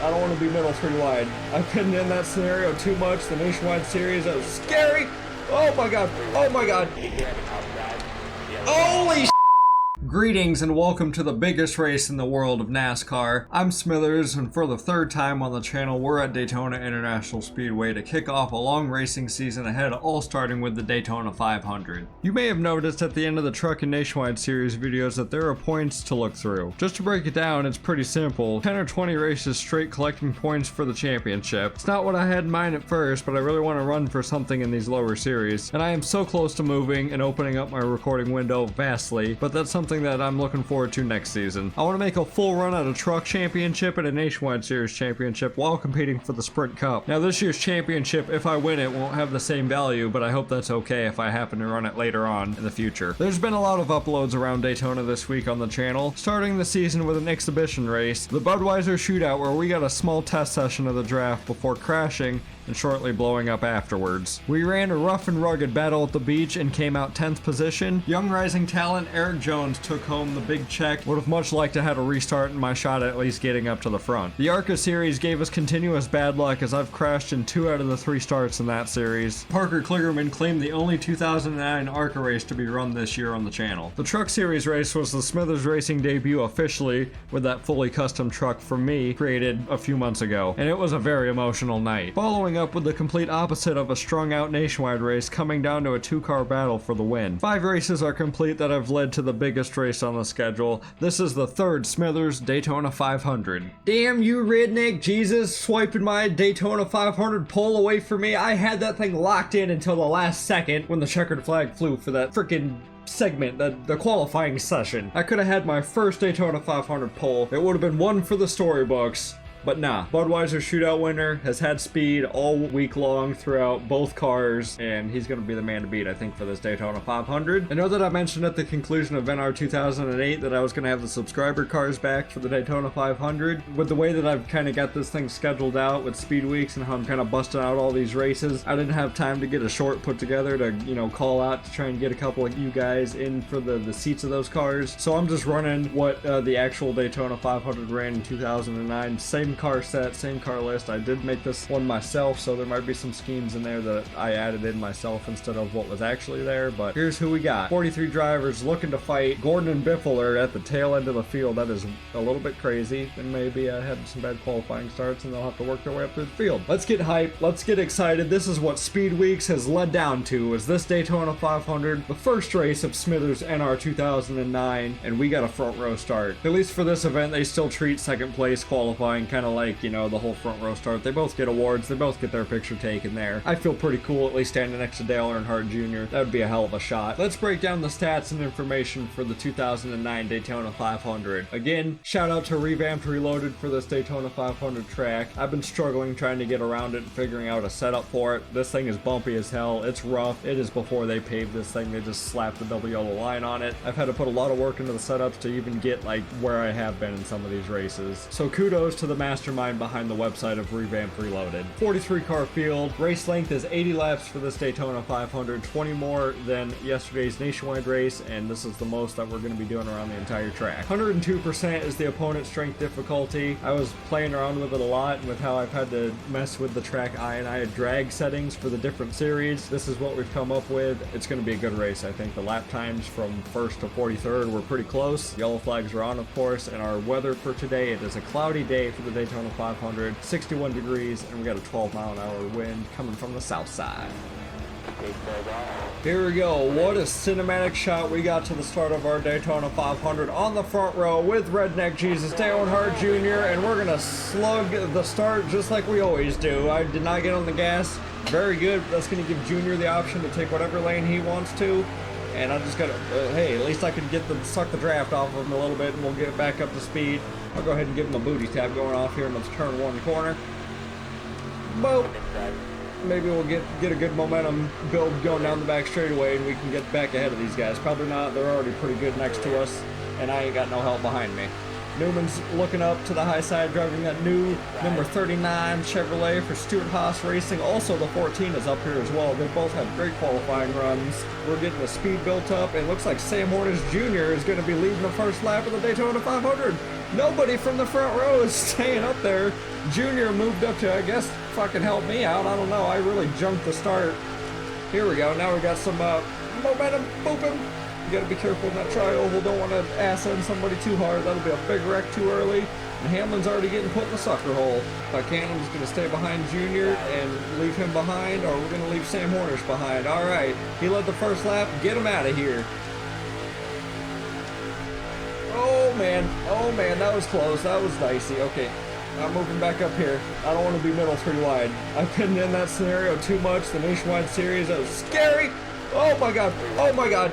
I don't want to be middle three wide. I've been in that scenario too much. The Nationwide Series, that was scary. Oh my god. Oh my god. Holy Greetings and welcome to the biggest race in the world of NASCAR. I'm Smithers, and for the third time on the channel, we're at Daytona International Speedway to kick off a long racing season ahead, all starting with the Daytona 500. You may have noticed at the end of the Truck and Nationwide Series videos that there are points to look through. Just to break it down, it's pretty simple. 10 or 20 races straight collecting points for the championship. It's not what I had in mind at first, but I really want to run for something in these lower series. And I am so close to moving and opening up my recording window vastly, but that's something that I'm looking forward to next season. I want to make a full run at a Truck Championship and a Nationwide Series Championship while competing for the Sprint Cup. Now this year's championship, if I win it, won't have the same value, but I hope that's okay if I happen to run it later on in the future. There's been a lot of uploads around Daytona this week on the channel, starting the season with an exhibition race, the Budweiser Shootout, where we got a small test session of the draft before crashing and shortly blowing up afterwards. We ran a rough and rugged battle at the beach and came out 10th position. Young rising talent Eric Jones took home the big check. Would have much liked to have a restart in my shot at least getting up to the front. The ARCA series gave us continuous bad luck as I've crashed in 2 out of the 3 starts in that series. Parker Kligerman claimed the only 2009 ARCA race to be run this year on the channel. The Truck Series race was the Smithers Racing debut officially with that fully custom truck from me created a few months ago, and it was a very emotional night. Following up with the complete opposite of a strung out Nationwide race, coming down to a 2-car battle for the win. 5 races are complete that have led to the biggest race on the schedule. This is the 3rd Smithers Daytona 500. Damn you redneck Jesus, swiping my Daytona 500 pole away from me. I had that thing locked in until the last second when the checkered flag flew for that freaking segment, the qualifying session. I could have had my first Daytona 500 pole. It would have been one for the storybooks. But nah, Budweiser Shootout winner has had speed all week long throughout both cars, and he's going to be the man to beat, I think, for this Daytona 500. I know that I mentioned at the conclusion of NR2008 that I was going to have the subscriber cars back for the Daytona 500. With the way that I've kind of got this thing scheduled out with Speedweeks and how I'm kind of busting out all these races, I didn't have time to get a short put together to, you know, call out to try and get a couple of you guys in for the seats of those cars. So I'm just running what the actual Daytona 500 ran in 2009. Same car set, same car list. I did make this one myself, so there might be some schemes in there that I added in myself instead of what was actually there, but here's who we got. 43 drivers looking to fight. Gordon and Biffle are at the tail end of the field. That is a little bit crazy, and maybe had some bad qualifying starts and they'll have to work their way up through the field. Let's get hyped. Let's get excited. This is what Speedweeks has led down to, is this Daytona 500, the first race of Smithers NR 2009, and we got a front row start. At least for this event, they still treat second place qualifying kind of like, you know, the whole front row start. They both get awards. They both get their picture taken there. I feel pretty cool at least standing next to Dale Earnhardt Jr. That would be a hell of a shot. Let's break down the stats and information for the 2009 Daytona 500. Again, shout out to Revamped Reloaded for this Daytona 500 track. I've been struggling trying to get around it and figuring out a setup for it. This thing is bumpy as hell. It's rough. It is before they paved this thing. They just slapped the double yellow line on it. I've had to put a lot of work into the setups to even get like where I have been in some of these races. So kudos to the mastermind behind the website of Revamped Reloaded. 43 car field. Race length is 80 laps for this Daytona 500, 20 more than yesterday's Nationwide race, and this is the most that we're going to be doing around the entire track. 102% is the opponent strength difficulty. I was playing around with it a lot and with how I've had to mess with the track I drag settings for the different series. This is what we've come up with. It's going to be a good race, I think. The lap times from 1st to 43rd were pretty close. Yellow flags are on, of course, and our weather for today, it is a cloudy day for the Daytona 500, 61 degrees, and we got a 12-mile-an-hour wind coming from the south side. Here we go. What a cinematic shot we got to the start of our Daytona 500 on the front row with Redneck Jesus, Dale Earnhardt Jr., and we're gonna slug the start just like we always do. I did not get on the gas. Very good. That's gonna give Junior the option to take whatever lane he wants to. And I just gotta, hey, at least I can suck the draft off of him a little bit, and we'll get back up to speed. I'll go ahead and give him a booty tap going off here in this turn 1 corner. Boop. Maybe we'll get a good momentum build going down the back straightaway, and we can get back ahead of these guys. Probably not. They're already pretty good next to us, and I ain't got no help behind me. Newman's looking up to the high side, driving that new number 39 Chevrolet for Stuart Haas Racing. Also, the 14 is up here as well. They both had great qualifying runs. We're getting the speed built up, and it looks like Sam Hornish Jr. is going to be leading the first lap of the Daytona 500. Nobody from the front row is staying up there. Junior moved up to, I guess, fucking help me out. I don't know. I really junked the start. Here we go. Now we got some momentum. Booping. You gotta be careful in that tri-oval. Don't want to ass in somebody too hard. That'll be a big wreck too early. And Hamlin's already getting put in the sucker hole. If I can, I'm just gonna stay behind Junior and leave him behind, or we're gonna leave Sam Hornish behind. All right. He led the first lap. Get him out of here. Oh man, that was close. That was dicey. Okay, I'm moving back up here. I don't want to be middle three wide. I've been in that scenario too much. The Nationwide Series, that was scary. Oh my god, oh my god.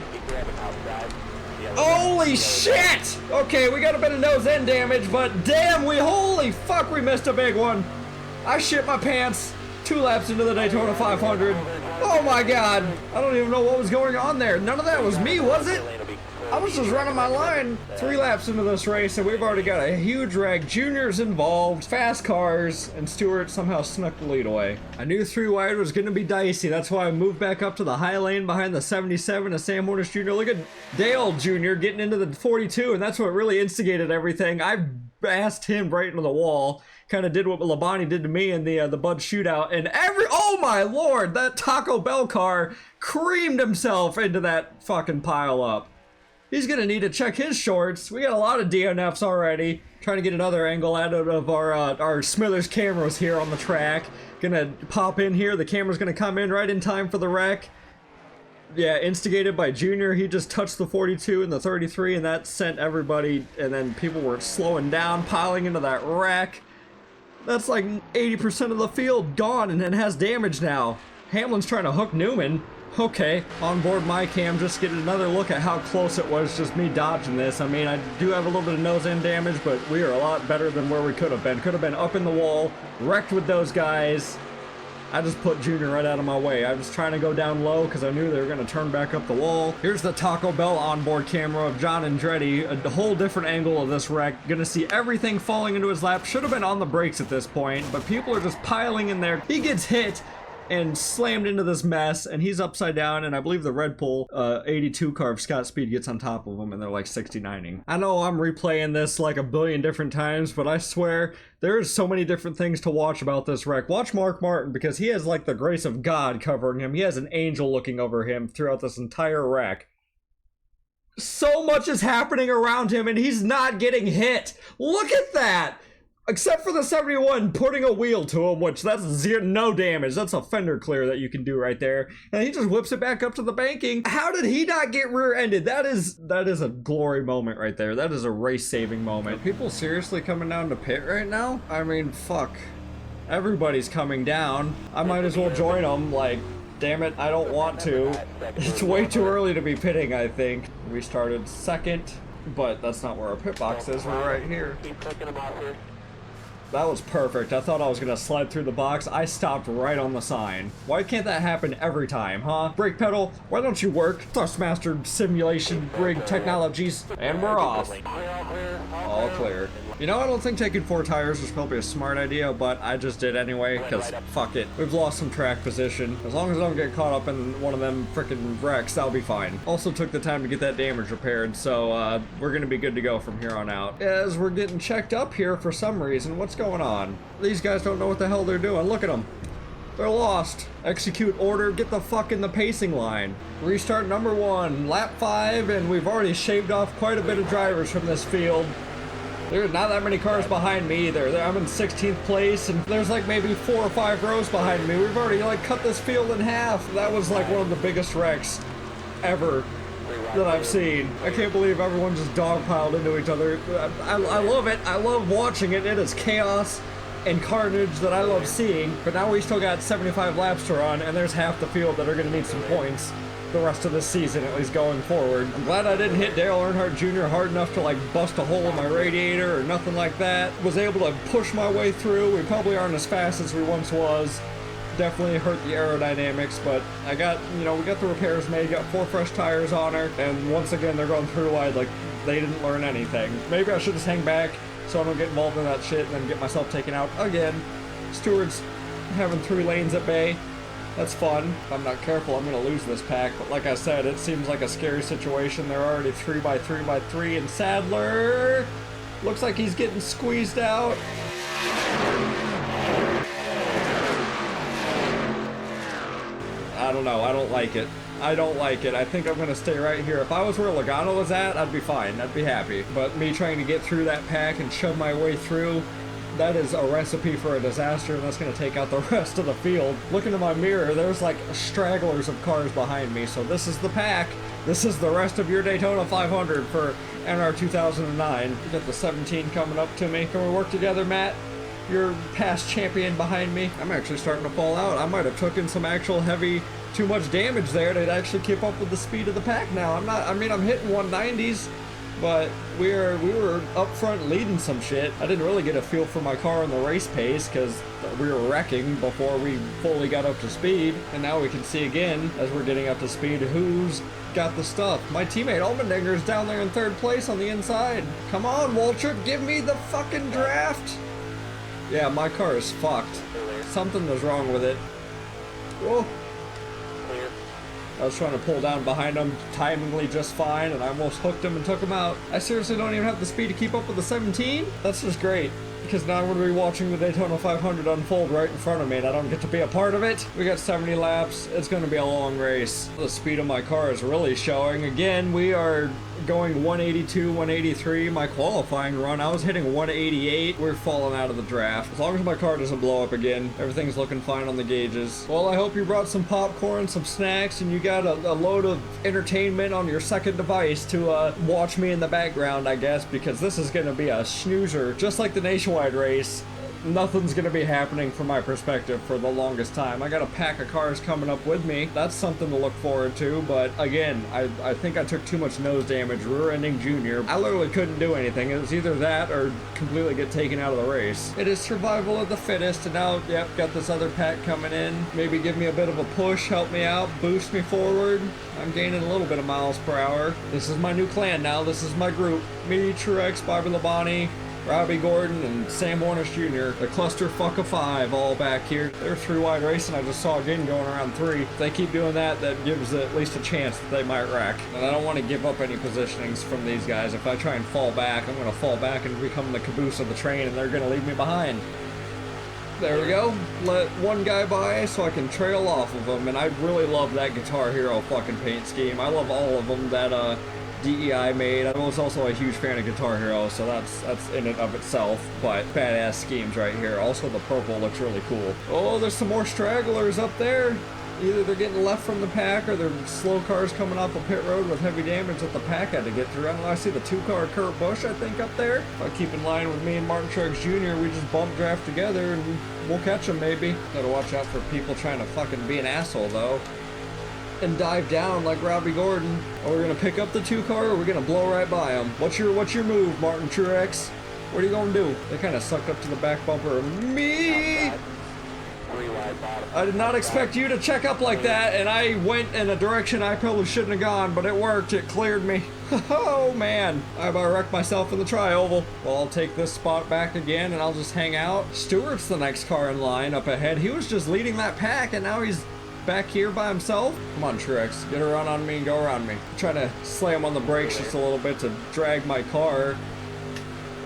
Holy shit! Okay, we got a bit of nose end damage, but damn, holy fuck, we missed a big one. I shit my pants 2 laps into the Daytona 500. Oh my god, I don't even know what was going on there. None of that was me, was it? I was just running my line 3 laps into this race, and we've already got a huge wreck. Junior's involved, fast cars, and Stewart somehow snuck the lead away. I knew 3 wide was going to be dicey. That's why I moved back up to the high lane behind the 77 of Sam Hornish Jr. Look at Dale Jr. getting into the 42, and that's what really instigated everything. I asked him right into the wall. Kind of did what Labonte did to me in the Bud shootout, and oh my lord, that Taco Bell car creamed himself into that fucking pile up. He's gonna need to check his shorts. We got a lot of DNFs already. Trying to get another angle out of our Smithers cameras here on the track. Gonna pop in here. The camera's gonna come in right in time for the wreck. Yeah, instigated by Junior. He just touched the 42 and the 33, and that sent everybody. And then people were slowing down, piling into that wreck. That's like 80% of the field gone, and it has damage now. Hamlin's trying to hook Newman. Okay, on board my cam, just get another look at how close it was, just me dodging this. I mean, I do have a little bit of nose end damage, but we are a lot better than where we could have been. Could have been up in the wall, wrecked with those guys. I just put Junior right out of my way. I was trying to go down low because I knew they were going to turn back up the wall. Here's the Taco Bell onboard camera of John Andretti, a whole different angle of this wreck. Gonna see everything falling into his lap. Should have been on the brakes at this point, but people are just piling in there. He gets hit and slammed into this mess, and he's upside down, and I believe the Red Bull 82 car of Scott Speed gets on top of him, and they're like 69ing. I know I'm replaying this like a billion different times, but I swear there's so many different things to watch about this wreck. Watch Mark Martin, because he has like the grace of God covering him. He has an angel looking over him throughout this entire wreck. So much is happening around him, and he's not getting hit. Look at that! Except for the 71 putting a wheel to him, which that's no damage. That's a fender clear that you can do right there. And he just whips it back up to the banking. How did he not get rear-ended? That is a glory moment right there. That is a race-saving moment. Are people seriously coming down to pit right now? I mean, fuck. Everybody's coming down. I might as well join them. Like, damn it, I don't want to. It's way too early to be pitting, I think. We started second, but that's not where our pit box is. We're right here. That was perfect. I thought I was gonna slide through the box. I stopped right on the sign. Why can't that happen every time, huh? Brake pedal, why don't you work? Thrustmaster simulation rig technologies. And we're off. All clear. You know, I don't think taking 4 tires was probably a smart idea, but I just did anyway, because fuck it. We've lost some track position. As long as I don't get caught up in one of them frickin' wrecks, I'll be fine. Also took the time to get that damage repaired, so we're gonna be good to go from here on out. As we're getting checked up here for some reason, what's going on? These guys don't know what the hell they're doing. Look at them. They're lost. Execute order, get the fuck in the pacing line. Restart number 1, lap 5, and we've already shaved off quite a bit of drivers from this field. There's not that many cars behind me either. I'm in 16th place, and there's like maybe 4 or 5 rows behind me. We've already like cut this field in half. That was like one of the biggest wrecks ever that I've seen. I can't believe everyone just dogpiled into each other. I love it. I love watching it. It is chaos and carnage that I love seeing. But now we still got 75 laps to run, and there's half the field that are going to need some points the rest of this season, at least going forward. I'm glad I didn't hit Dale Earnhardt Jr. hard enough to like bust a hole in my radiator or nothing like that. Was able to push my way through. We probably aren't as fast as we once was. Definitely hurt the aerodynamics, but I got, you know, we got the repairs made, got 4 fresh tires on her, and once again they're going through wide like they didn't learn anything. Maybe I should just hang back so I don't get involved in that shit and then get myself taken out again. Stewart's having 3 lanes at bay. That's fun. If I'm not careful, I'm going to lose this pack. But like I said, it seems like a scary situation. They're already 3x3x3 in Sadler. Looks like he's getting squeezed out. I don't know. I don't like it. I don't like it. I think I'm gonna stay right here. If I was where Logano was at, I'd be fine. I'd be happy. But me trying to get through that pack and shove my way through, that is a recipe for a disaster, and that's gonna take out the rest of the field. Looking in my mirror, there's like stragglers of cars behind me, so this is the pack. This is the rest of your Daytona 500 for NR2009. You got the 17 coming up to me. Can we work together, Matt? You're past champion behind me. I'm actually starting to fall out. I might have taken some actual heavy, too much damage there to actually keep up with the speed of the pack now. I'm hitting 190s, but we were up front leading some shit. I didn't really get a feel for my car in the race pace because we were wrecking before we fully got up to speed. And now we can see again, as we're getting up to speed, who's got the stuff. My teammate Allmendinger's down there in third place on the inside. Come on, Waltrip, give me the fucking draft. Yeah, my car is fucked. Something was wrong with it. Whoa. I was trying to pull down behind him, timingly just fine, and I almost hooked him and took him out. I seriously don't even have the speed to keep up with the 17? That's just great, because now I'm going to be watching the Daytona 500 unfold right in front of me, and I don't get to be a part of it. We got 70 laps. It's going to be a long race. The speed of my car is really showing. Again, we are going 182, 183. My qualifying run, I was hitting 188. We're falling out of the draft. As long as my car doesn't blow up again, everything's looking fine on the gauges. Well, I hope you brought some popcorn, some snacks, and you got a load of entertainment on your second device to watch me in the background, I guess, because this is going to be a snoozer. Just like the Nationwide race, nothing's gonna be happening from my perspective for the longest time. I got a pack of cars coming up with me. That's something to look forward to, but again, I think I took too much nose damage rear-ending Junior. I literally couldn't do anything. It was either that or completely get taken out of the race. It is survival of the fittest, and now, yep, got this other pack coming in. Maybe give me a bit of a push, help me out, boost me forward. I'm gaining a little bit of miles per hour. This is my new clan now. This is my group. Me, Truex, Bobby Labonte, Robbie Gordon, and Sam Warnish Jr. The clusterfuck of 5 all back here. They're 3-wide racing. I just saw again going around 3. If they keep doing that, that gives at least a chance that they might wreck. And I don't want to give up any positionings from these guys. If I try and fall back, I'm going to fall back and become the caboose of the train, and they're going to leave me behind. There we go. Let one guy by so I can trail off of him. And I really love that Guitar Hero fucking paint scheme. I love all of them that DEI made. I was also a huge fan of Guitar Hero, so that's in and of itself, but badass schemes right here. Also, the purple looks really cool. Oh, there's some more stragglers up there. Either they're getting left from the pack or they're slow cars coming off a pit road with heavy damage that the pack had to get through. I don't know, I see the 2-car Kurt Busch, I think, up there. If I keep in line with me and Martin Truex Jr., we just bump draft together and we'll catch them maybe. Gotta watch out for people trying to fucking be an asshole, though, and dive down like Robbie Gordon. Are we gonna pick up the 2-car or are we gonna blow right by him? What's your move, Martin Truex? What are you gonna do? They kind of sucked up to the back bumper of me. I did not expect you to check up like that, and I went in a direction I probably shouldn't have gone, but it worked. It cleared me. Oh man, I about wrecked myself in the tri-oval. Well, I'll take this spot back again and I'll just hang out. Stewart's the next car in line up ahead. He was just leading that pack and now he's back here by himself. Come on, Truex, get a run on me and go around me. Try to slam on the brakes just a little bit to drag my car.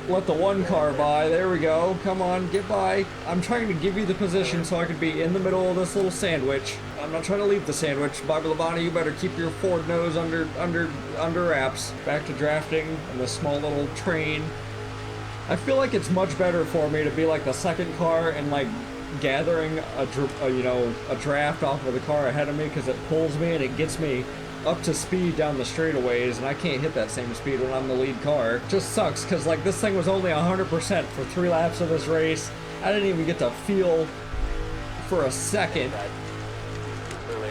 Let the 1 car by. There we go. Come on, get by. I'm trying to give you the position so I could be in the middle of this little sandwich. I'm not trying to leave the sandwich. Bobby Labonte, you better keep your Ford nose under wraps. Back to drafting in this small little train. I feel like it's much better for me to be like the second car and like gathering a draft off of the car ahead of me, because it pulls me and it gets me up to speed down the straightaways, and I can't hit that same speed when I'm the lead car. Just sucks, because like this thing was only 100% for 3 laps of this race. I didn't even get to feel for a second.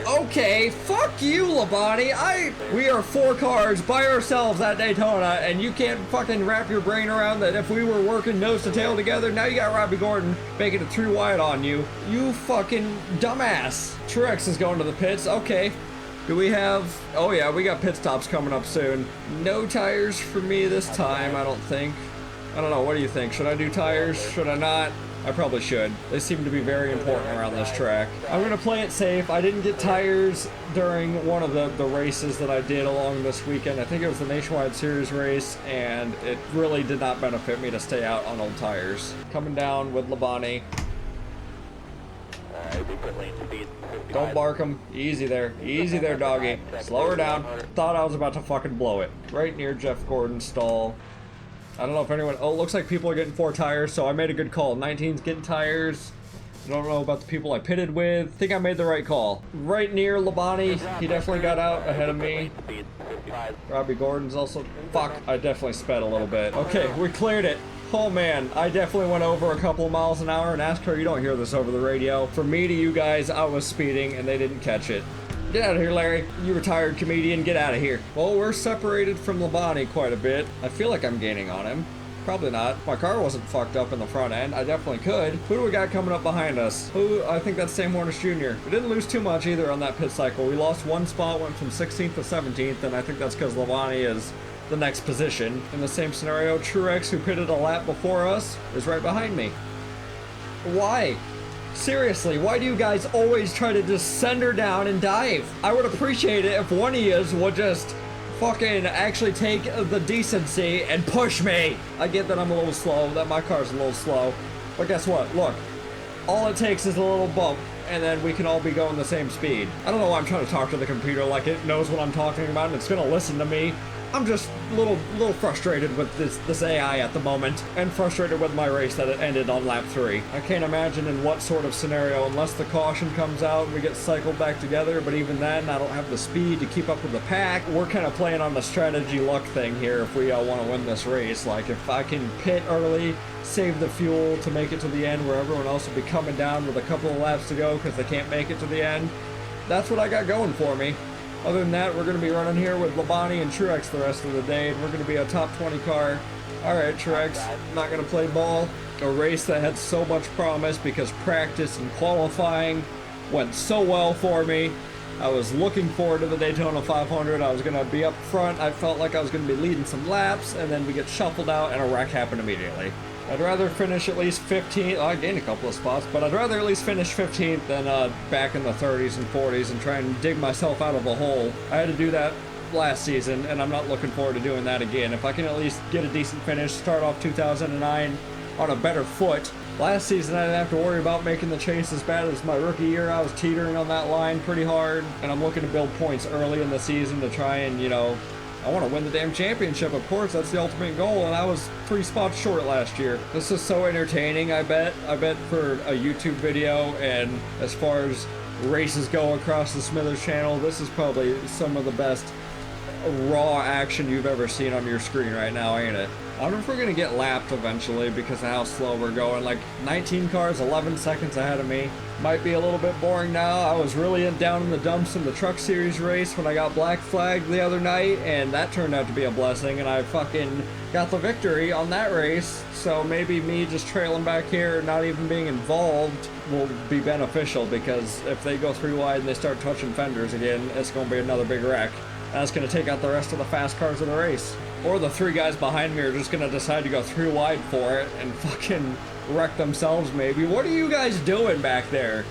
Okay, fuck you, Labonte. We are 4 cars by ourselves at Daytona, and you can't fucking wrap your brain around that if we were working nose to tail together. Now you got Robbie Gordon making it 3 wide on you. You fucking dumbass. Truex is going to the pits. Okay. Do we have... Oh yeah, we got pit stops coming up soon. No tires for me this time, I don't think. I don't know, what do you think? Should I do tires? Should I not? I probably should. They seem to be very important around this track. I'm gonna play it safe. I didn't get tires during one of the races that I did along this weekend. I think it was the Nationwide Series race, and it really did not benefit me to stay out on old tires. Coming down with Labani. Don't bark him. Easy there. Easy there, doggy. Slow her down. Thought I was about to fucking blow it. Right near Jeff Gordon's stall. I don't know if anyone... Oh, looks like people are getting 4 tires, so I made a good call. 19's getting tires. I don't know about the people I pitted with. I think I made the right call. Right near Labani. He definitely got out ahead of me. Robbie Gordon's also... Fuck. I definitely sped a little bit. Okay, we cleared it. Oh man, I definitely went over a couple of miles an hour. NASCAR, you don't hear this over the radio. From me to you guys, I was speeding and they didn't catch it. Get out of here, Larry. You retired comedian, get out of here. Well, we're separated from Labani quite a bit. I feel like I'm gaining on him. Probably not. My car wasn't fucked up in the front end. I definitely could. Who do we got coming up behind us? Who? I think that's Sam Hornish Jr. We didn't lose too much either on that pit cycle. We lost 1 spot, went from 16th to 17th, and I think that's because Labani is the next position. In the same scenario, Truex, who pitted a lap before us, is right behind me. Why? Seriously, why do you guys always try to just send her down and dive? I would appreciate it if one of yous would just fucking actually take the decency and push me. I get that I'm a little slow, that my car's a little slow, but guess what? Look, all it takes is a little bump, and then we can all be going the same speed. I don't know why I'm trying to talk to the computer like it knows what I'm talking about and it's gonna listen to me. I'm just a little frustrated with this AI at the moment, and frustrated with my race that it ended on lap 3. I can't imagine in what sort of scenario, unless the caution comes out and we get cycled back together, but even then, I don't have the speed to keep up with the pack. We're kind of playing on the strategy luck thing here if we want to win this race. Like, if I can pit early, save the fuel to make it to the end where everyone else will be coming down with a couple of laps to go because they can't make it to the end, that's what I got going for me. Other than that, we're going to be running here with Labani and Truex the rest of the day, and we're going to be a top 20 car. Alright, Truex, not going to play ball. A race that had so much promise because practice and qualifying went so well for me. I was looking forward to the Daytona 500. I was going to be up front. I felt like I was going to be leading some laps, and then we get shuffled out, and a wreck happened immediately. I'd rather finish at least 15th. I gained a couple of spots, but I'd rather at least finish 15th than back in the 30s and 40s and try and dig myself out of a hole. I had to do that last season, and I'm not looking forward to doing that again. If I can at least get a decent finish, start off 2009 on a better foot. Last season, I didn't have to worry about making the chase as bad as my rookie year. I was teetering on that line pretty hard, and I'm looking to build points early in the season to try and, you know, I want to win the damn championship, of course, that's the ultimate goal, and I was 3 spots short last year. This is so entertaining, I bet for a YouTube video, and as far as races go across the Smithers channel, this is probably some of the best raw action you've ever seen on your screen right now, ain't it? I wonder if we're gonna get lapped eventually because of how slow we're going. Like 19 cars, 11 seconds ahead of me. Might be a little bit boring now. I was really down in the dumps in the Truck Series race when I got black flagged the other night, and that turned out to be a blessing, and I fucking got the victory on that race. So maybe me just trailing back here, not even being involved, will be beneficial, because if they go 3 wide and they start touching fenders again, it's gonna be another big wreck. That's going to take out the rest of the fast cars of the race. Or the 3 guys behind me are just going to decide to go 3 wide for it and fucking wreck themselves maybe. What are you guys doing back there?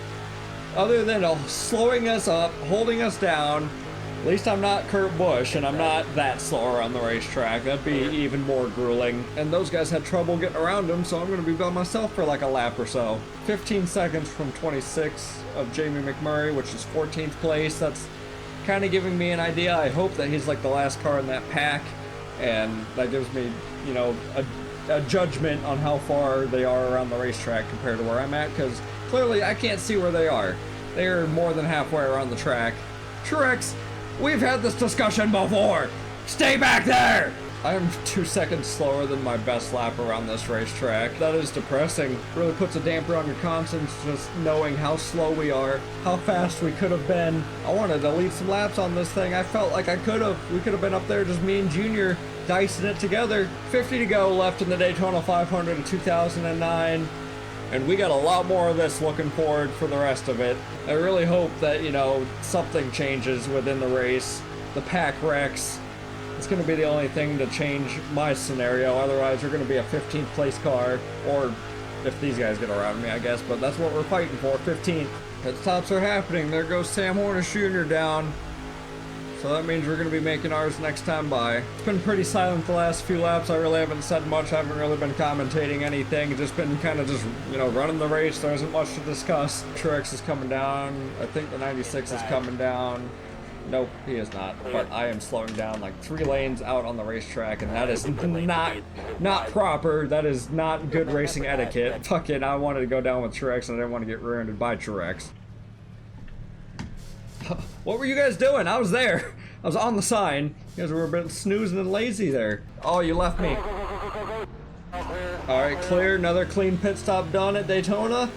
Other than slowing us up, holding us down. At least I'm not Kurt Busch and I'm not that slower on the racetrack. That'd be even more grueling. And those guys had trouble getting around them, so I'm going to be by myself for like a lap or so. 15 seconds from 26 of Jamie McMurray, which is 14th place. That's kind of giving me an idea. I hope that he's like the last car in that pack, and that gives me, you know, a judgment on how far they are around the racetrack compared to where I'm at, because clearly I can't see where they are. They are more than halfway around the track. Truex, we've had this discussion before. Stay back there! I am 2 seconds slower than my best lap around this racetrack. That is depressing. Really puts a damper on your conscience just knowing how slow we are, how fast we could have been. I wanted to lead some laps on this thing. I felt like I could have. We could have been up there, just me and Junior, dicing it together. 50 to go left in the Daytona 500 in 2009. And we got a lot more of this looking forward for the rest of it. I really hope that, you know, something changes within the race. The pack wrecks. It's going to be the only thing to change my scenario. Otherwise, we're going to be a 15th place car, or if these guys get around me, I guess, but that's what we're fighting for, 15th. Pit stops are happening. There goes Sam Hornish Jr. down. So that means we're going to be making ours next time by. It's been pretty silent the last few laps. I really haven't said much. I haven't really been commentating anything. Just been kind of just, you know, running the race. There isn't much to discuss. Truex is coming down. I think the 96 is coming down. Nope, he is not. But I am slowing down like 3 lanes out on the racetrack, and that is not proper. That is not good racing etiquette. Fucking, I wanted to go down with Truex, and I didn't want to get rear-ended by Truex. What were you guys doing? I was there. I was on the sign. You guys were a bit snoozing and lazy there. Oh, you left me. Alright, clear. Another clean pit stop done at Daytona.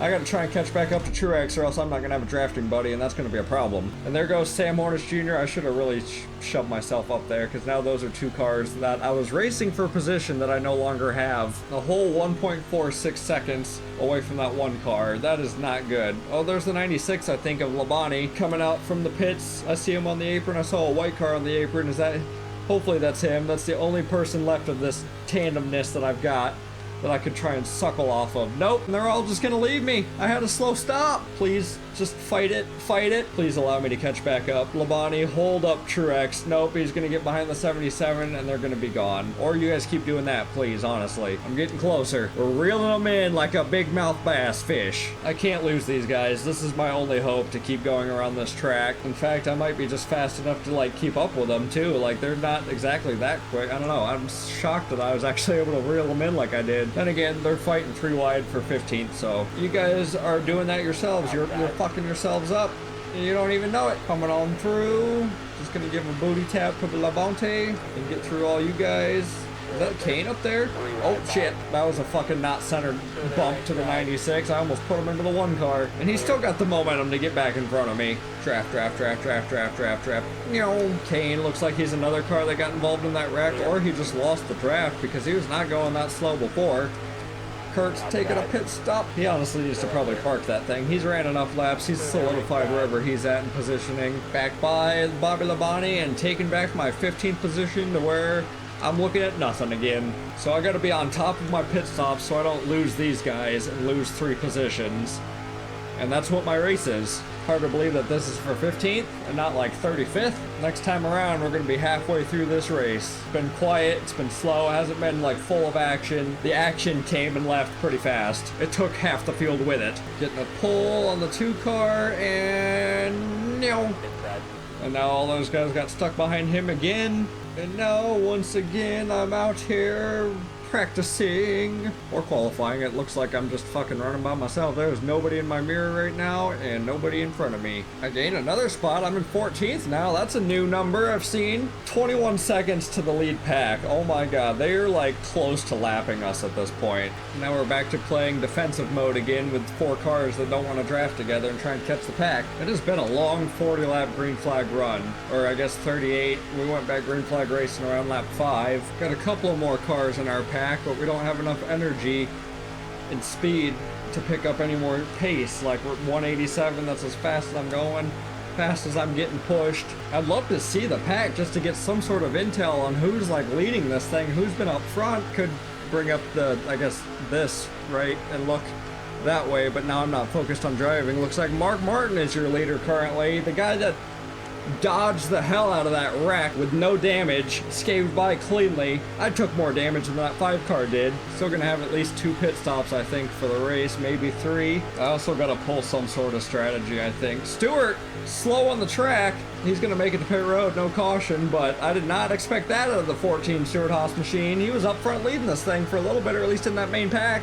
I gotta try and catch back up to Truex or else I'm not gonna have a drafting buddy, and that's gonna be a problem. And there goes Sam Hornish Jr. I should have really shoved myself up there, because now those are 2 cars that I was racing for position that I no longer have. The whole 1.46 seconds away from that 1 car. That is not good. Oh, there's the 96, I think, of Labonte coming out from the pits. I see him on the apron. I saw a white car on the apron. Is that... Hopefully that's him. That's the only person left of this tandemness that I've got that I could try and suckle off of. Nope, and they're all just gonna leave me. I had a slow stop. Please, just fight it, fight it. Please allow me to catch back up. Labonte, hold up Truex. Nope, he's gonna get behind the 77 and they're gonna be gone. Or you guys keep doing that, please, honestly. I'm getting closer. We're reeling them in like a big mouth bass fish. I can't lose these guys. This is my only hope to keep going around this track. In fact, I might be just fast enough to like keep up with them too. Like, they're not exactly that quick. I don't know. I'm shocked that I was actually able to reel them in like I did. Then again, they're fighting 3 wide for 15th, so you guys are doing that yourselves. You're fucking yourselves up. You don't even know it. Coming on through. Just gonna give a booty tap to Labonte and get through all you guys. Is that Kane up there? Oh shit, that was a fucking not centered bump to the 96. I almost put him into the 1 car. And he's still got the momentum to get back in front of me. Draft. You know, Kane looks like he's another car that got involved in that wreck, or he just lost the draft because he was not going that slow before. Kurt's taking a pit stop. He honestly needs to probably park that thing. He's ran enough laps. He's solidified wherever he's at in positioning. Back by Bobby Labonte and taking back my 15th position to where I'm looking at nothing again. So I gotta be on top of my pit stops so I don't lose these guys and lose 3 positions. And that's what my race is. Hard to believe that this is for 15th and not like 35th. Next time around, we're gonna be halfway through this race. It's been quiet, it's been slow, it hasn't been like full of action. The action came and left pretty fast. It took half the field with it. Getting a pull on the 2 car and no. And now all those guys got stuck behind him again. And now, once again, I'm out here practicing or qualifying. It looks like I'm just fucking running by myself. There's nobody in my mirror right now and nobody in front of me. I gained another spot. I'm in 14th now. That's a new number I've seen. 21 seconds to the lead pack. Oh my god, they're like close to lapping us at this point. Now we're back to playing defensive mode again with 4 cars that don't want to draft together and try and catch the pack. It has been a long 40 lap green flag run, or I guess 38. We went back green flag racing around lap 5. Got a couple of more cars in our pack, but we don't have enough energy and speed to pick up any more pace. Like, we're 187, that's as fast as I'm going, fast as I'm getting pushed. I'd love to see the pack just to get some sort of intel on who's like leading this thing, who's been up front. Could bring up the, I guess, this, right, and look that way, but now I'm not focused on driving. Looks like Mark Martin is your leader currently, the guy that dodged the hell out of that wreck with no damage, scathed by cleanly. I took more damage than that 5 car did. Still gonna have at least 2 pit stops, I think, for the race, maybe 3. I also gotta pull some sort of strategy, I think. Stewart, slow on the track. He's gonna make it to pit road, no caution, but I did not expect that out of the 14 Stewart Haas machine. He was up front leading this thing for a little bit, or at least in that main pack.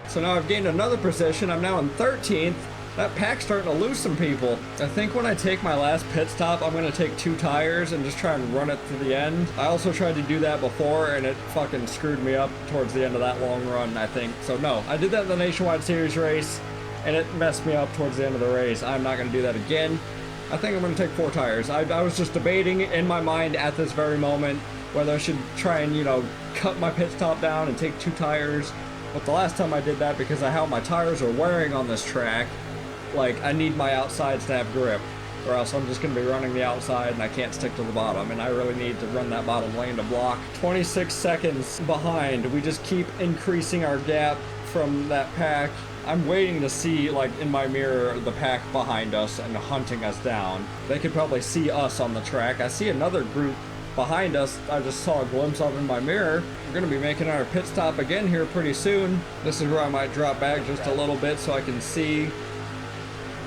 So now I've gained another position. I'm now in 13th. That pack's starting to lose some people. I think when I take my last pit stop, I'm going to take 2 tires and just try and run it to the end. I also tried to do that before, and it fucking screwed me up towards the end of that long run, I think. So no, I did that in the Nationwide Series race, and it messed me up towards the end of the race. I'm not going to do that again. I think I'm going to take 4 tires. I was just debating in my mind at this very moment whether I should try and, you know, cut my pit stop down and take 2 tires. But the last time I did that, because of how my tires are wearing on this track, like, I need my outsides to have grip. or else I'm just going to be running the outside and I can't stick to the bottom, and I really need to run that bottom lane to block. 26 seconds behind. We just keep increasing our gap from that pack. I'm waiting to see, like, in my mirror, the pack behind us and hunting us down. They could probably see us on the track. I see another group behind us. I just saw a glimpse of in my mirror. We're gonna be making our pit stop again here pretty soon. This is where I might drop back just a little bit so I can see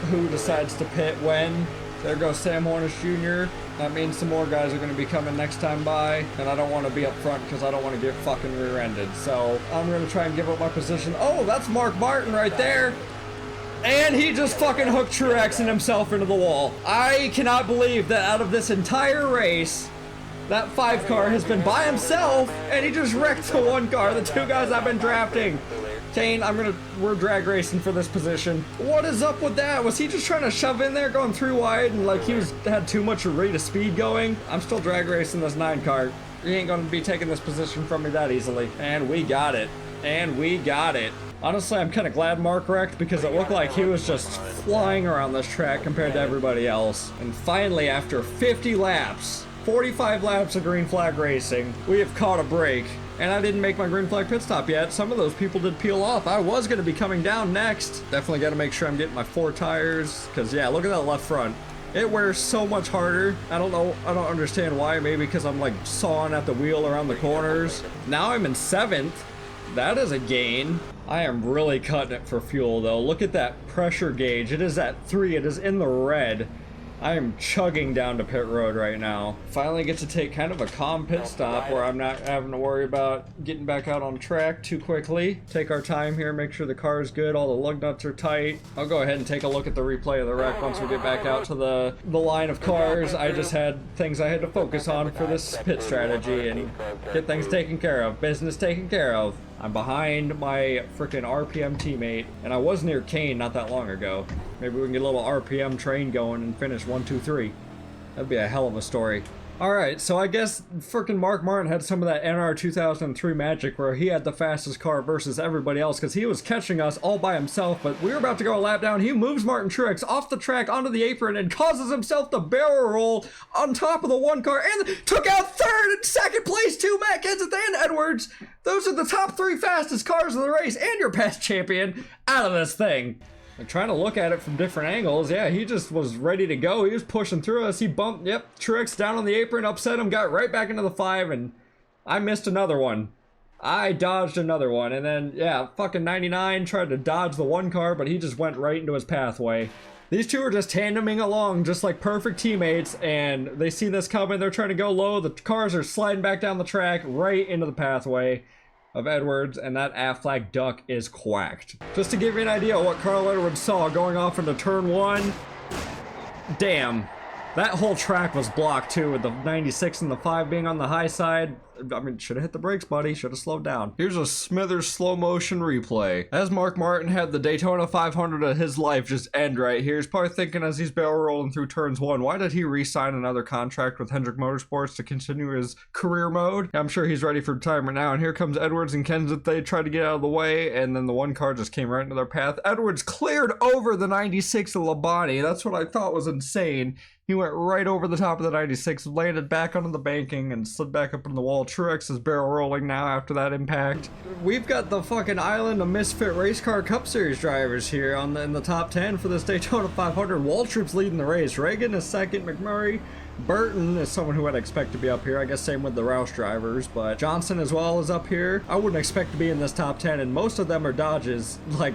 who decides to pit when. There goes Sam Hornish Jr. That means some more guys are going to be coming next time by, and I don't want to be up front because I don't want to get fucking rear-ended. So I'm going to try and give up my position. Oh, that's Mark Martin right there. And he just fucking hooked Truex and himself into the wall. I cannot believe that out of this entire race, that 5 car has been by himself, and he just wrecked the 1 car, the 2 guys I've been drafting. Kane, we're drag racing for this position. What is up with that? Was he just trying to shove in there going 3 wide and like he had too much rate of speed going? I'm still drag racing this 9 car. He ain't gonna be taking this position from me that easily. And we got it. And we got it. Honestly, I'm kind of glad Mark wrecked because it looked like he was just flying around this track compared to everybody else. And finally, after 50 laps, 45 laps of green flag racing, we have caught a break. And I didn't make my green flag pit stop yet. Some of those people did peel off. I was going to be coming down next. Definitely got to make sure I'm getting my 4 tires. Because, yeah, look at that left front. It wears so much harder. I don't know. I don't understand why. Maybe because I'm, like, sawing at the wheel around the corners. Now I'm in 7th. That is a gain. I am really cutting it for fuel, though. Look at that pressure gauge. It is at 3. It is in the red. I am chugging down to pit road right now. Finally get to take kind of a calm pit stop where I'm not having to worry about getting back out on track too quickly. Take our time here, make sure the car is good, all the lug nuts are tight. I'll go ahead and take a look at the replay of the wreck once we get back out to the line of cars. I just had things I had to focus on for this pit strategy and get things taken care of, business taken care of. I'm behind my freaking RPM teammate, and I was near Kane not that long ago. Maybe we can get a little RPM train going and finish 1, 2, 3. That'd be a hell of a story. Alright, so I guess freaking Mark Martin had some of that NR2003 magic where he had the fastest car versus everybody else because he was catching us all by himself, but we were about to go a lap down. He moves Martin Truex off the track onto the apron and causes himself to barrel roll on top of the 1 car and took out 3rd and 2nd place to Matt Kenseth and Edwards. Those are the top 3 fastest cars of the race and your past champion out of this thing. I'm trying to look at it from different angles. Yeah, he just was ready to go. He was pushing through us. He bumped, yep, Truex down on the apron, upset him, got right back into the 5, and I missed another one. I dodged another one, and then, yeah, fucking 99 tried to dodge the 1 car, but he just went right into his pathway. These 2 are just tandeming along, just like perfect teammates, and they see this coming. They're trying to go low. The cars are sliding back down the track, right into the pathway of Edwards, and that Aflac duck is quacked. Just to give you an idea of what Carl Edwards saw going off into turn 1, damn, that whole track was blocked too, with the 96 and the 5 being on the high side. I mean, should have hit the brakes, buddy. Should have slowed down. Here's a Smithers slow motion replay. As Mark Martin had the Daytona 500 of his life just end right here. He's probably thinking as he's barrel rolling through turns 1, why did he re-sign another contract with Hendrick Motorsports to continue his career mode? I'm sure he's ready for retirement now. And here comes Edwards and Kenseth. They tried to get out of the way, and then the 1 car just came right into their path. Edwards cleared over the 96 of Labonte. That's what I thought was insane. He went right over the top of the 96, landed back onto the banking, and slid back up in the wall. Truex is barrel rolling now after that impact. We've got the fucking Island of Misfit Race Car Cup Series drivers here in the top 10 for this Daytona 500. Waltrip's leading the race. Reagan is 2nd. McMurray. Burton is someone who I'd expect to be up here. I guess same with the Roush drivers, but Johnson as well is up here. I wouldn't expect to be in this top 10, and most of them are Dodges, like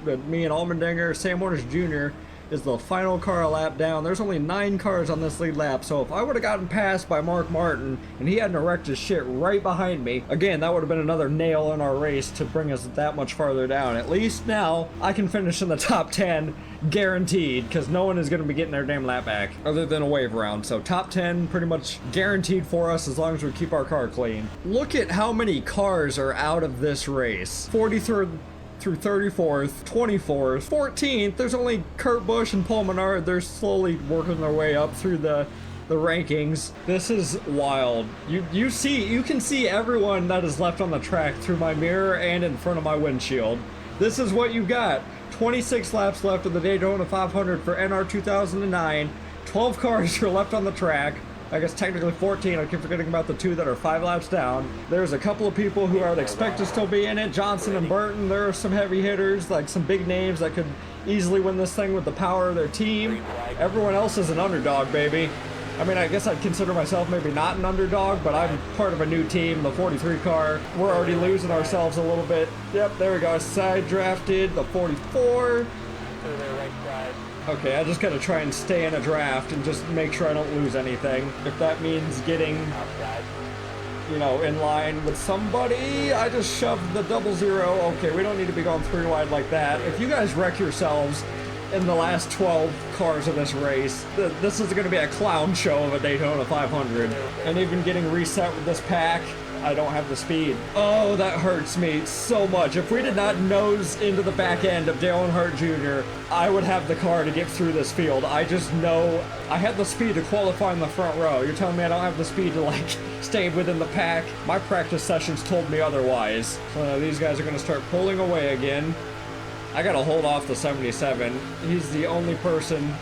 me and Allmendinger. Sam Hornish Jr. is the final car a lap down. There's only 9 cars on this lead lap, so if I would have gotten passed by Mark Martin and he hadn't wrecked his shit right behind me, again, that would have been another nail in our race to bring us that much farther down. At least now I can finish in the top 10 guaranteed, because no one is going to be getting their damn lap back other than a wave round. So top 10 pretty much guaranteed for us as long as we keep our car clean. Look at how many cars are out of this race. 43rd through 34th, 24th, 14th. There's only Kurt Busch and Paul Menard. They're slowly working their way up through the rankings. This is wild. You can see everyone that is left on the track through my mirror and in front of my windshield. This is what you got. 26 laps left of the Daytona 500 for NR 2009. 12 cars are left on the track. I guess technically 14. I keep forgetting about the 2 that are 5 laps down. There's a couple of people who I would expect to still be in it. Johnson and Burton, there are some heavy hitters, like some big names that could easily win this thing with the power of their team. Everyone else is an underdog, baby. I mean, I guess I'd consider myself maybe not an underdog, but I'm part of a new team, the 43 car. We're already losing ourselves a little bit. Yep, there we go. Side drafted the 44. Okay, I just gotta try and stay in a draft and just make sure I don't lose anything. If that means getting, you know, in line with somebody, I just shoved the 00. Okay, we don't need to be going 3 wide like that. If you guys wreck yourselves in the last 12 cars of this race, this is gonna be a clown show of a Daytona 500. And even getting reset with this pack, I don't have the speed. Oh, that hurts me so much. If we did not nose into the back end of Dale Earnhardt Jr., I would have the car to get through this field. I just know I had the speed to qualify in the front row. You're telling me I don't have the speed to, like, stay within the pack? My practice sessions told me otherwise. So now these guys are gonna start pulling away again. I gotta hold off the 77. He's the only person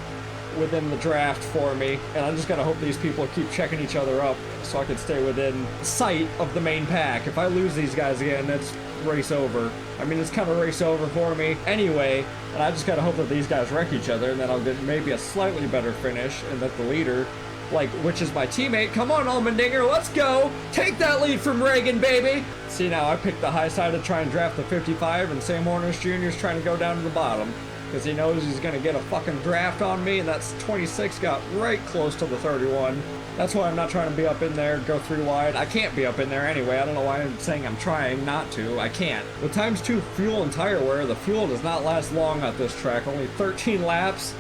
within the draft for me, and I just gotta hope these people keep checking each other up so I can stay within sight of the main pack. If I lose these guys again, it's race over. I mean, it's kind of race over for me anyway, and I just gotta hope that these guys wreck each other, and then I'll get maybe a slightly better finish, and that the leader, like, which is my teammate, come on, Allmendinger, let's go! Take that lead from Reagan, baby! See, now I picked the high side to try and draft the 55, and Sam Hornish Jr. is trying to go down to the bottom, because he knows he's going to get a fucking draft on me, and that's 26 got right close to the 31. That's why I'm not trying to be up in there, go 3 wide. I can't be up in there anyway. I don't know why I'm saying I'm trying not to. I can't. With ×2 fuel and tire wear, the fuel does not last long at this track. Only 13 laps.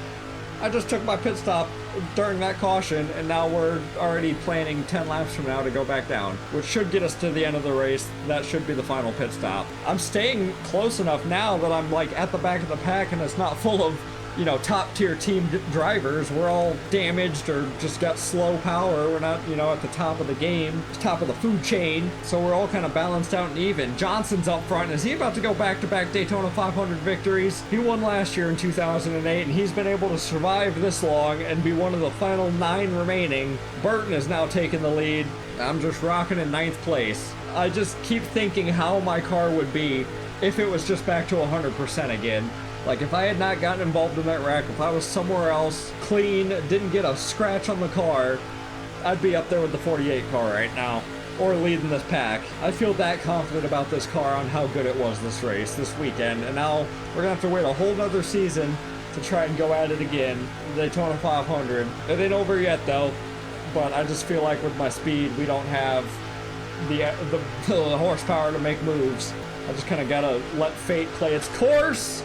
I just took my pit stop during that caution, and now we're already planning 10 laps from now to go back down, which should get us to the end of the race. That should be the final pit stop. I'm staying close enough now that I'm, like, at the back of the pack, and it's not full of, you know, top tier team drivers. We're all damaged or just got slow power. We're not, you know, at the top of the game, top of the food chain. So we're all kind of balanced out and even. Johnson's up front. Is he about to go back-to-back Daytona 500 victories? He won last year in 2008, and he's been able to survive this long and be one of the final 9 remaining. Burton is now taking the lead. I'm just rocking in 9th place. I just keep thinking how my car would be if it was just back to 100% again. Like, if I had not gotten involved in that wreck, if I was somewhere else, clean, didn't get a scratch on the car, I'd be up there with the 48 car right now, or leading this pack. I feel that confident about this car on how good it was this race, this weekend, and now we're gonna have to wait a whole nother season to try and go at it again, the Daytona 500. It ain't over yet, though, but I just feel like with my speed, we don't have the horsepower to make moves. I just kind of gotta let fate play its course.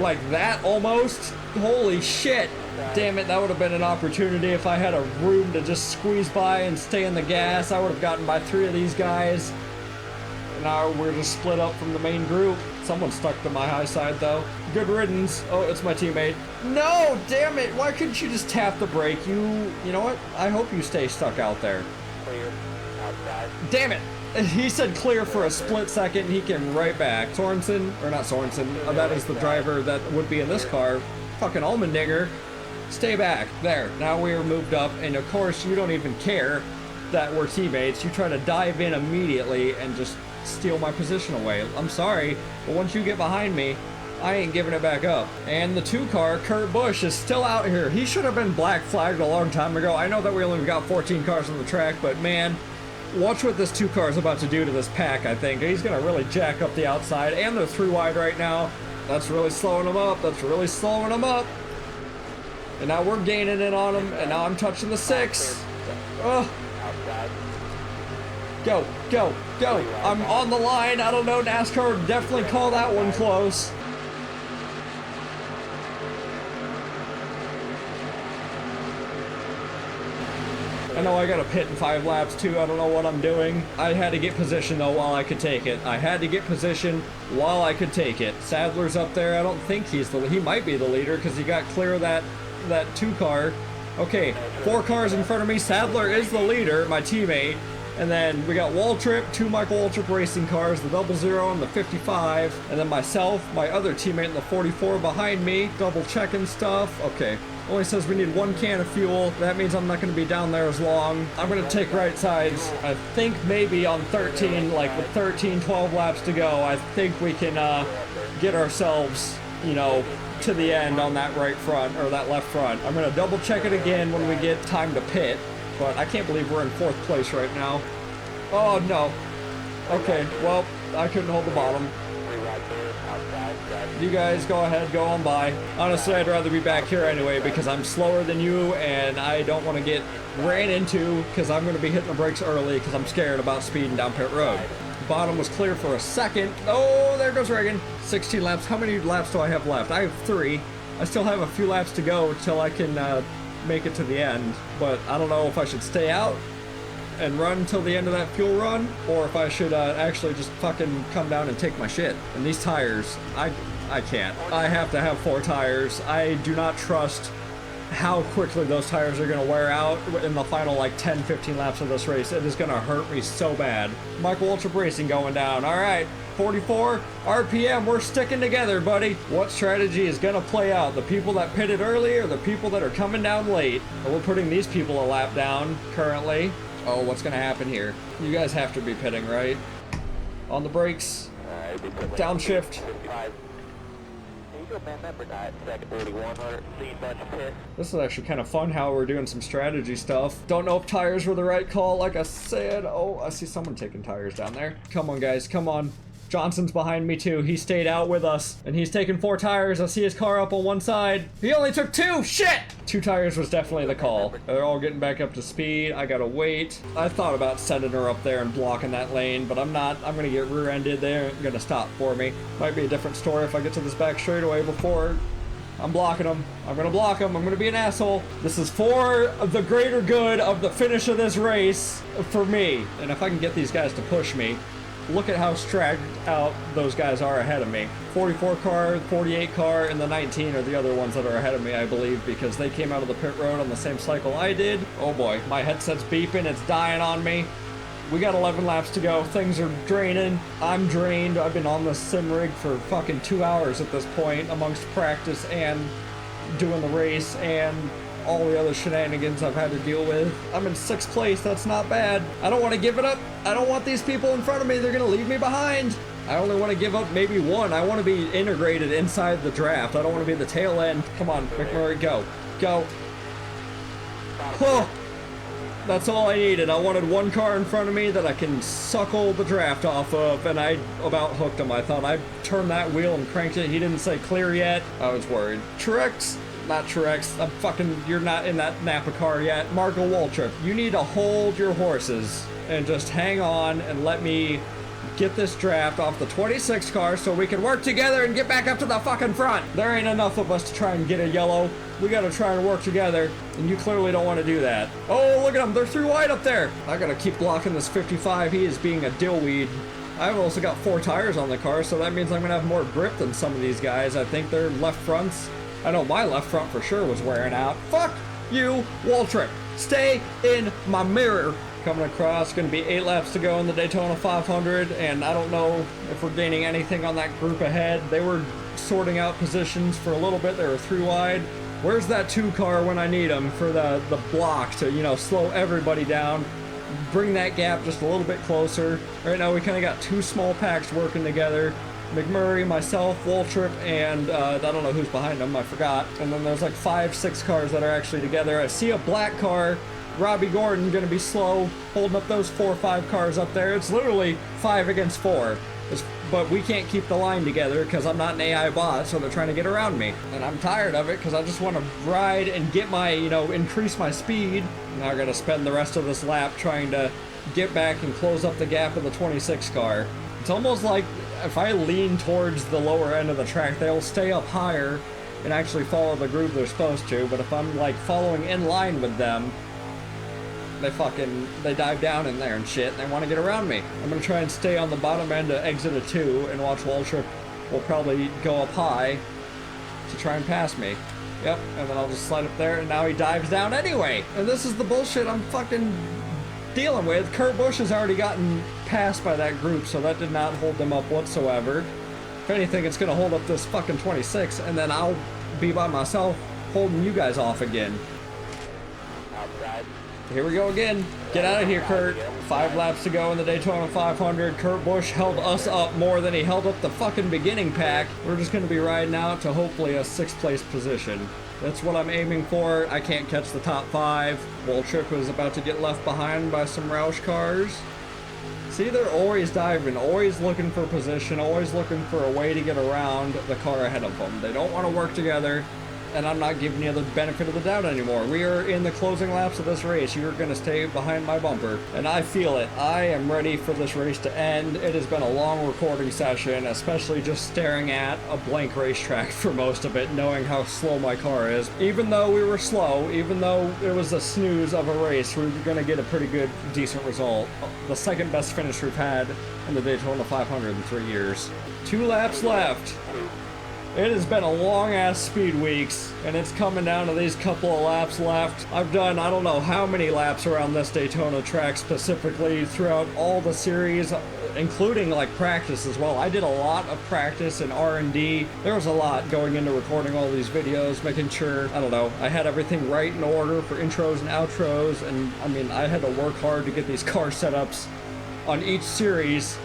Like that, almost. Holy shit. Damn it, that would have been an opportunity if I had a room to just squeeze by and stay in the gas. I would have gotten by 3 of these guys. Now we're just split up from the main group. Someone stuck to my high side, though. Good riddance. Oh, it's my teammate. No, damn it. Why couldn't you just tap the brake? You know what? I hope you stay stuck out there. Clear. Outside. Damn it. He said clear for a split second, and he came right back. Sorensen, or not Sorensen, that is the driver that would be in this car. Fucking Allmendinger. Stay back. There. Now we are moved up, and of course you don't even care that we're teammates. You try to dive in immediately and just steal my position away. I'm sorry, but once you get behind me, I ain't giving it back up. And the 2 car, Kurt Busch, is still out here. He should have been black flagged a long time ago. I know that we only got 14 cars on the track, but man, watch what this 2 car is about to do to this pack, I think. He's going to really jack up the outside, and they're 3 wide right now. That's really slowing them up. That's really slowing them up. And now we're gaining in on them, and now I'm touching the 6. Oh. Go, go, go. I'm on the line. I don't know. NASCAR would definitely call that one close. I know I got a pit in 5 laps too. I don't know what I'm doing. I had to get position though while I could take it. I had to get position while I could take it. Sadler's up there. I don't think he might be the leader because he got clear of that 2 car. Okay, 4 cars in front of me. Sadler is the leader, my teammate. And then we got Waltrip, 2 Michael Waltrip racing cars, the 00 and the 55. And then myself, my other teammate in the 44 behind me, double checking stuff. Okay. Only says we need 1 can of fuel. That means I'm not going to be down there as long. I'm going to take right sides. I think maybe on 13, like with 13, 12 laps to go, I think we can get ourselves, you know, to the end on that right front, or that left front. I'm going to double check it again when we get time to pit, but I can't believe we're in 4th place right now. Oh, no. Okay, well, I couldn't hold the bottom. You guys go ahead, go on by. Honestly, I'd rather be back here anyway because I'm slower than you and I don't want to get ran into because I'm going to be hitting the brakes early because I'm scared about speeding down pit road. Bottom was clear for a second. Oh, there goes Reagan. 16 laps. How many laps do I have left? I have 3. I still have a few laps to go till I can make it to the end, but I don't know if I should stay out and run until the end of that fuel run, or if I should actually just fucking come down and take my shit. And these tires, I can't. I have to have 4 tires. I do not trust how quickly those tires are gonna wear out in the final like 10, 15 laps of this race. It is gonna hurt me so bad. Michael Waltrip Racing going down. All right, 44 RPM, we're sticking together, buddy. What strategy is gonna play out? The people that pitted early or the people that are coming down late? Well, we're putting these people a lap down currently. Oh, what's gonna happen here? You guys have to be pitting, right? On the brakes. Downshift. This is actually kind of fun how we're doing some strategy stuff. Don't know if tires were the right call, like I said. Oh, I see someone taking tires down there. Come on, guys, come on. Johnson's behind me too. He stayed out with us and he's taking 4 tires. I see his car up on one side. He only took 2. Shit! 2 tires was definitely the call. They're all getting back up to speed. I gotta wait. I thought about sending her up there and blocking that lane, but I'm not. I'm gonna get rear-ended. They're gonna stop for me. Might be a different story if I get to this back straightaway before. I'm blocking them. I'm gonna block them. I'm gonna be an asshole. This is for the greater good of the finish of this race for me. And if I can get these guys to push me, look at how stragged out those guys are ahead of me. 44 car, 48 car, and the 19 are the other ones that are ahead of me, I believe, because they came out of the pit road on the same cycle I did. Oh boy, my headset's beeping, it's dying on me. We got 11 laps to go, things are draining. I'm drained, I've been on the sim rig for fucking 2 hours at this point, amongst practice and doing the race and all the other shenanigans I've had to deal with. I'm in 6th place, that's not bad. I don't want to give it up. I don't want these people in front of me, they're gonna leave me behind. I only want to give up maybe 1. I want to be integrated inside the draft. I don't want to be the tail end. Come on, McMurray, go. Go. Oh, that's all I needed. I wanted 1 car in front of me that I can suckle the draft off of, and I about hooked him. I thought I turned that wheel and cranked it. He didn't say clear yet. I was worried. Truex. Not Truex, I'm fucking, you're not in that Napa car yet. Marco Waltrip, you need to hold your horses and just hang on and let me get this draft off the 26 car so we can work together and get back up to the fucking front. There ain't enough of us to try and get a yellow. We gotta try and work together, and you clearly don't want to do that. Oh, look at them, they're through wide up there. I gotta keep blocking this 55, he is being a dillweed. I've also got 4 tires on the car, so that means I'm gonna have more grip than some of these guys. I think their left fronts, I know my left front for sure was wearing out. Fuck you, Waltrip. Stay in my mirror. Coming across, gonna be 8 laps to go in the Daytona 500, and I don't know if we're gaining anything on that group ahead. They were sorting out positions for a little bit. They were 3 wide. Where's that 2 car when I need them for the block to, you know, slow everybody down, bring that gap just a little bit closer. Right now we kind of got 2 small packs working together. McMurray, myself, Waltrip, and I don't know who's behind them, I forgot. And then there's like 5, 6 cars that are actually together. I see a black car, Robbie Gordon, gonna be slow, holding up those 4 or 5 cars up there. It's literally 5 against 4. But we can't keep the line together because I'm not an AI bot, so they're trying to get around me. And I'm tired of it because I just want to ride and get my, you know, increase my speed. Now I gotta spend the rest of this lap trying to get back and close up the gap of the 26 car. It's almost like if I lean towards the lower end of the track, they'll stay up higher and actually follow the groove they're supposed to. But if I'm like following in line with them, they dive down in there and shit, and they want to get around me. I'm gonna try and stay on the bottom end of exit of 2 and watch Waltrip will probably go up high to try and pass me. Yep, and then I'll just slide up there, and now he dives down anyway. And this is the bullshit I'm fucking dealing with. Kurt Busch has already gotten passed by that group, so that did not hold them up whatsoever. If anything, it's gonna hold up this fucking 26, and then I'll be by myself holding you guys off again. Outside. Here we go again. Get out of here, Kurt. 5 laps to go in the Daytona 500. Kurt Busch held us up more than he held up the fucking beginning pack. We're just gonna be riding out to hopefully a 6th place position. That's what I'm aiming for. I can't catch the top 5. Waltrip was about to get left behind by some Roush cars. See, they're always diving, always looking for position, always looking for a way to get around the car ahead of them. They don't want to work together, and I'm not giving you the benefit of the doubt anymore. We are in the closing laps of this race. You're going to stay behind my bumper, and I feel it. I am ready for this race to end. It has been a long recording session, especially just staring at a blank racetrack for most of it, knowing how slow my car is. Even though we were slow, even though it was a snooze of a race, we were going to get a pretty good, decent result. The second best finish we've had in the Daytona 500 in 3 years. 2 laps left. It has been a long-ass speed weeks, and it's coming down to these couple of laps left. I've done, I don't know how many laps around this Daytona track specifically throughout all the series, including like practice as well. I did a lot of practice and R&D. There was a lot going into recording all these videos, making sure, I don't know, I had everything right in order for intros and outros, and I mean, I had to work hard to get these car setups on each series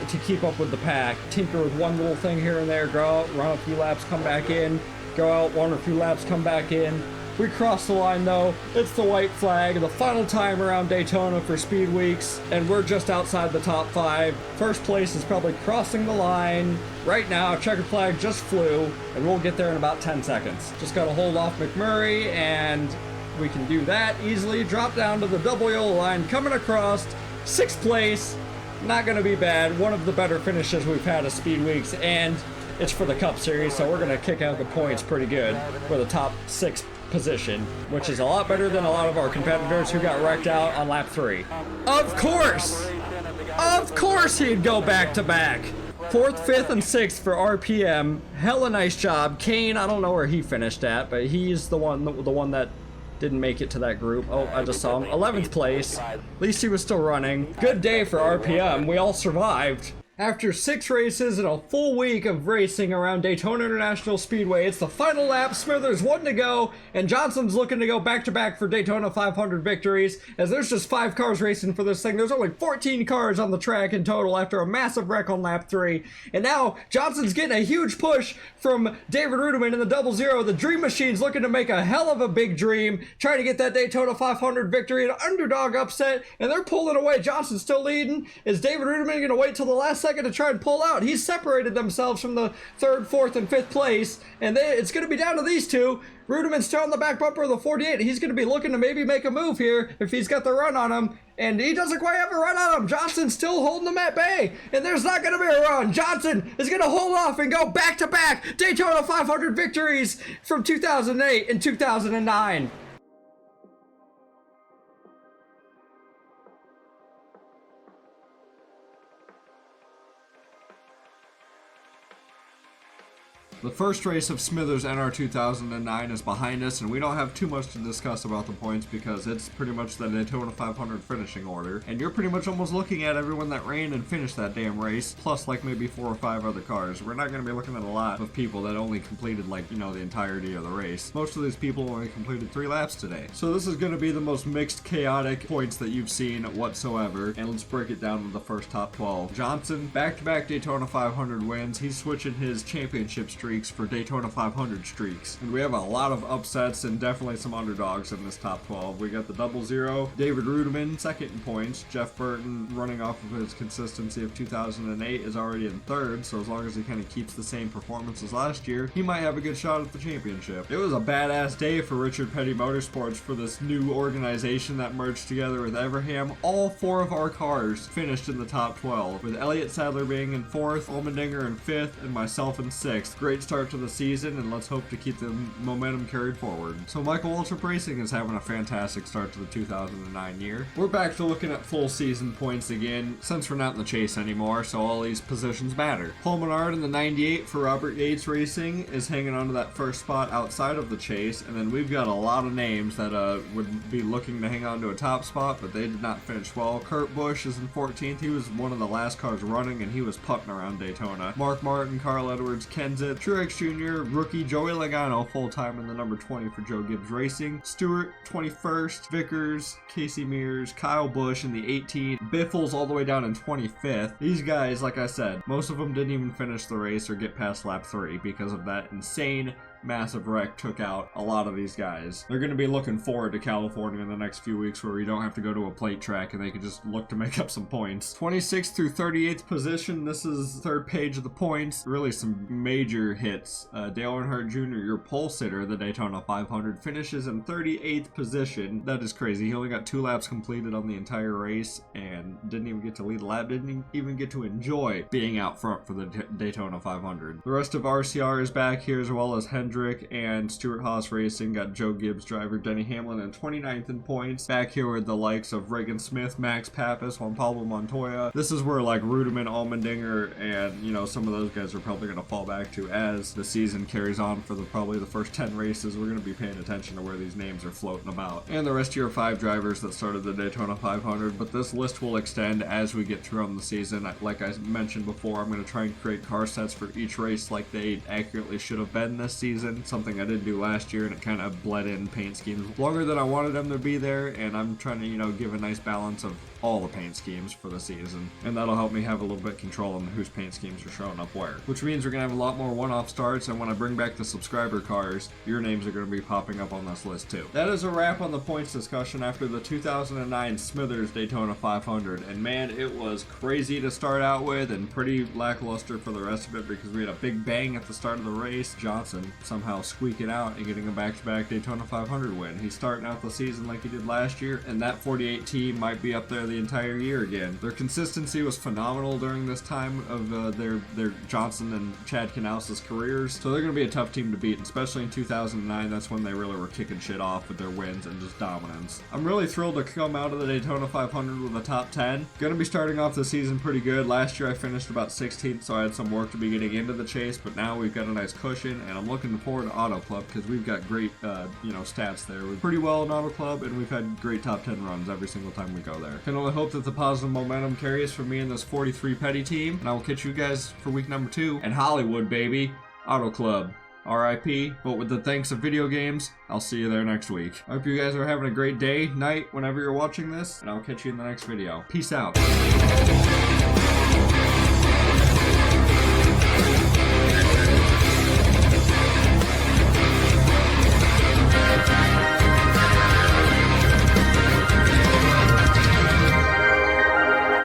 to keep up with the pack. Tinker with one little thing here and there, go out, run a few laps, come back in, go out, run a few laps, come back in. We crossed the line though. It's the white flag, the final time around Daytona for Speed Weeks, and we're just outside the top 5. First place is probably crossing the line. Right now, checkered flag just flew, and we'll get there in about 10 seconds. Just gotta hold off McMurray, and we can do that easily. Drop down to the double yellow line, coming across, 6th place. Not going to be bad. One of the better finishes we've had at Speed Weeks, and it's for the Cup Series, so we're going to kick out the points pretty good for the top 6 position, which is a lot better than a lot of our competitors who got wrecked out on lap 3. Of course! Of course he'd go back-to-back! 4th, 5th, and 6th for RPM. Hella nice job. Kane, I don't know where he finished at, but he's the one that didn't make it to that group. Oh, I just saw him. 11th place. At least he was still running. Good day for RPM. We all survived. After 6 races and a full week of racing around Daytona International Speedway, it's the final lap. Smithers 1 to go, and Johnson's looking to go back-to-back for Daytona 500 victories, as there's just 5 cars racing for this thing. There's only 14 cars on the track in total after a massive wreck on lap 3, and now Johnson's getting a huge push from David Rudiman in the 00. The Dream Machine's looking to make a hell of a big dream, trying to get that Daytona 500 victory, an underdog upset, and they're pulling away. Johnson's still leading. Is David Rudiman going to wait till the last second to try and pull out? He's separated themselves from the 3rd, 4th, and 5th place, and it's going to be down to these two. Rudiman's still on the back bumper of the 48. He's going to be looking to maybe make a move here if he's got the run on him, and he doesn't quite have a run on him. Johnson's still holding him at bay, and there's not going to be a run. Johnson is going to hold off and go back-to-back Daytona 500 victories from 2008 and 2009. The first race of Smithers NR2009 is behind us, and we don't have too much to discuss about the points because it's pretty much the Daytona 500 finishing order, and you're pretty much almost looking at everyone that ran and finished that damn race, plus like maybe 4 or 5 other cars. We're not going to be looking at a lot of people that only completed, like, you know, the entirety of the race. Most of these people only completed 3 laps today. So this is going to be the most mixed, chaotic points that you've seen whatsoever, and let's break it down to the first top 12. Johnson, back-to-back Daytona 500 wins. He's switching his championship streaks for Daytona 500 streaks. And we have a lot of upsets and definitely some underdogs in this top 12. We got the 00, David Rudiman, 2nd in points. Jeff Burton, running off of his consistency of 2008, is already in 3rd, so as long as he kind of keeps the same performance as last year, he might have a good shot at the championship. It was a badass day for Richard Petty Motorsports for this new organization that merged together with Everham. All 4 of our cars finished in the top 12, with Elliott Sadler being in 4th, Allmendinger in 5th, and myself in 6th. Great great start to the season, and let's hope to keep the momentum carried forward. So Michael Waltrip Racing is having a fantastic start to the 2009 year. We're back to looking at full season points again, since we're not in the chase anymore, so all these positions matter. Paul Menard in the 98 for Robert Yates Racing is hanging on to that first spot outside of the chase, and then we've got a lot of names that would be looking to hang on to a top spot, but they did not finish well. Kurt Busch is in 14th. He was one of the last cars running, and he was putting around Daytona. Mark Martin, Carl Edwards, Kenseth, Truex Jr., rookie Joey Logano full-time in the number 20 for Joe Gibbs Racing. Stewart 21st, Vickers, Casey Mears, Kyle Busch in the 18th, Biffles all the way down in 25th. These guys, like I said, most of them didn't even finish the race or get past lap 3 because of that insane massive wreck took out a lot of these guys. They're going to be looking forward to California in the next few weeks where we don't have to go to a plate track and they can just look to make up some points. 26th through 38th position, this is the third page of the points. Really some major hits. Dale Earnhardt Jr., your pole sitter, the Daytona 500, finishes in 38th position. That is crazy. He only got 2 laps completed on the entire race and didn't even get to lead a lap, didn't even get to enjoy being out front for the Daytona 500. The rest of RCR is back here, as well as Hendrick and Stuart Haas Racing. Got Joe Gibbs driver Denny Hamlin in 29th in points. Back here with the likes of Reagan Smith, Max Pappas, Juan Pablo Montoya. This is where like Rudiman, Allmendinger, and some of those guys are probably going to fall back to as the season carries on. For probably the first 10 races, we're going to be paying attention to where these names are floating about. And the rest of your 5 drivers that started the Daytona 500, but this list will extend as we get through on the season. Like I mentioned before, I'm going to try and create car sets for each race like they accurately should have been this season. Something I didn't do last year, and it kind of bled in paint schemes longer than I wanted them to be there, and I'm trying to, give a nice balance of all the paint schemes for the season, and that'll help me have a little bit of control on whose paint schemes are showing up where, which means we're gonna have a lot more one-off starts, and when I bring back the subscriber cars, your names are gonna be popping up on this list too. That is a wrap on the points discussion after the 2009 Smithers Daytona 500, and man, it was crazy to start out with and pretty lackluster for the rest of it because we had a big bang at the start of the race. Johnson somehow squeaking out and getting a back-to-back Daytona 500 win. He's starting out the season like he did last year, and that 48 team might be up there the entire year again. Their consistency was phenomenal during this time of their Johnson and Chad Knaus's careers, so they're going to be a tough team to beat, especially in 2009. That's when they really were kicking shit off with their wins and just dominance. I'm really thrilled to come out of the Daytona 500 with a top 10. Going to be starting off the season pretty good. Last year I finished about 16th, so I had some work to be getting into the chase, but now we've got a nice cushion, and I'm looking forward to Auto Club because we've got great stats there. We're pretty well in Auto Club, and we've had great top 10 runs every single time we go there. Can only hope that the positive momentum carries for me and this 43 Petty team, and I will catch you guys for week number 2 in Hollywood, baby. Auto Club. RIP, but with the thanks of video games, I'll see you there next week. I hope you guys are having a great day, night, whenever you're watching this, and I'll catch you in the next video. Peace out.